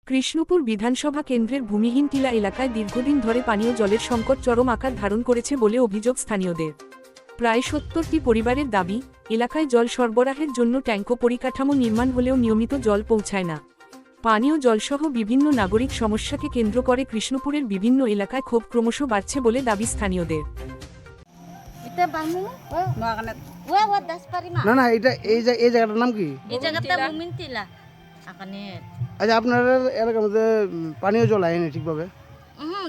কৃষ্ণপুর বিধানসভা কেন্দ্রের ভূমিহীন টিলা এলাকায় দীর্ঘদিন ধরে পানীয় জলের সংকট চরম আকার ধারণ করেছে বলে অভিযোগ স্থানীয়দের। প্রায় ৭০টি পরিবারের দাবি, এলাকায় জল সরবরাহের জন্য ট্যাঙ্ক পরিকাঠামো নির্মাণ হলেও নিয়মিত জল পৌঁছায় না। পানীয় জলসহ বিভিন্ন নাগরিক সমস্যাকে কেন্দ্র করে কৃষ্ণপুরের বিভিন্ন এলাকায় ক্ষোভ ক্রমশ বাড়ছে বলে দাবি স্থানীয়দের। না না এটা এই জায়গাটার নাম কি? এই জায়গাটা ভূমিহীন টিলা। আচ্ছা আপনার এলাকার মধ্যে পানীয় জল আয়নি ঠিকভাবে?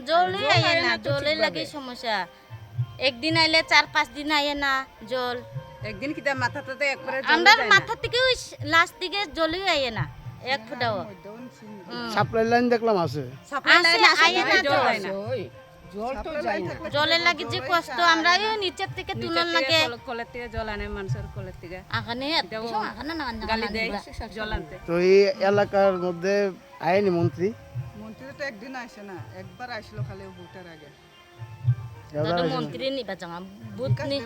জলই আয়ে না, জলের লাগে সমস্যা। একদিন আইলে ৪-৫ দিন আয়ে না জল। একদিন কিটা মাথাতে একবারে আমরা মাথা থেকে লাস্ট দিকে জলই আয়ে না এক ফুটাও। সাপ্লাই লাইন দেখলাম আছে। আয়ে না জলের লাগে যে কষ্ট আমরা নিচের থেকে তুলন লাগে। কলের থেকে জল আনে মানুষের কলের থেকে আখানে গালি দেয় জল আনতে। তো এই এলাকার মধ্যে আয়নি মন্ত্রী? মন্ত্রী তো একদিন আসে না, একবার আসলো খালি ভোটের আগে। মন্ত্রী নিবা জাঙা বুথ নি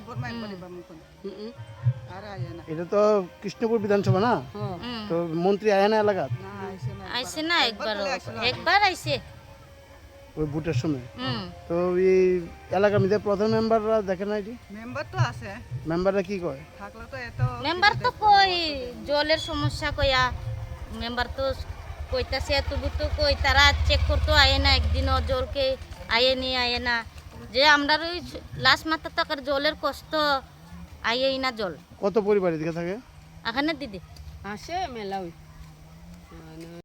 আর আয় না। এটা তো কৃষ্ণপুর বিধানসভা না, তো মন্ত্রী আয় না এলাকাত? না আসে না। আইছে না একবার আইছে। ওই ভোটের সময় তো এই এলাকার মধ্যে প্রধান মেম্বাররা দেখে না এটি? মেম্বার তো আছে, মেম্বাররা কি কয়? থাকলে তো এত মেম্বার তো কই জলের সমস্যা কইয়া মেম্বার তো কইতাছে তবু তো কই তারা চেক করতে আয়ে না, একদিনও জলকে আয়ে না যে আমরা ওই লাস্ট মাথা টাকার জলের কষ্ট আয়েই না জল। কত পরিবার এদিকে থাকে এখানে দিদি আসে মেলা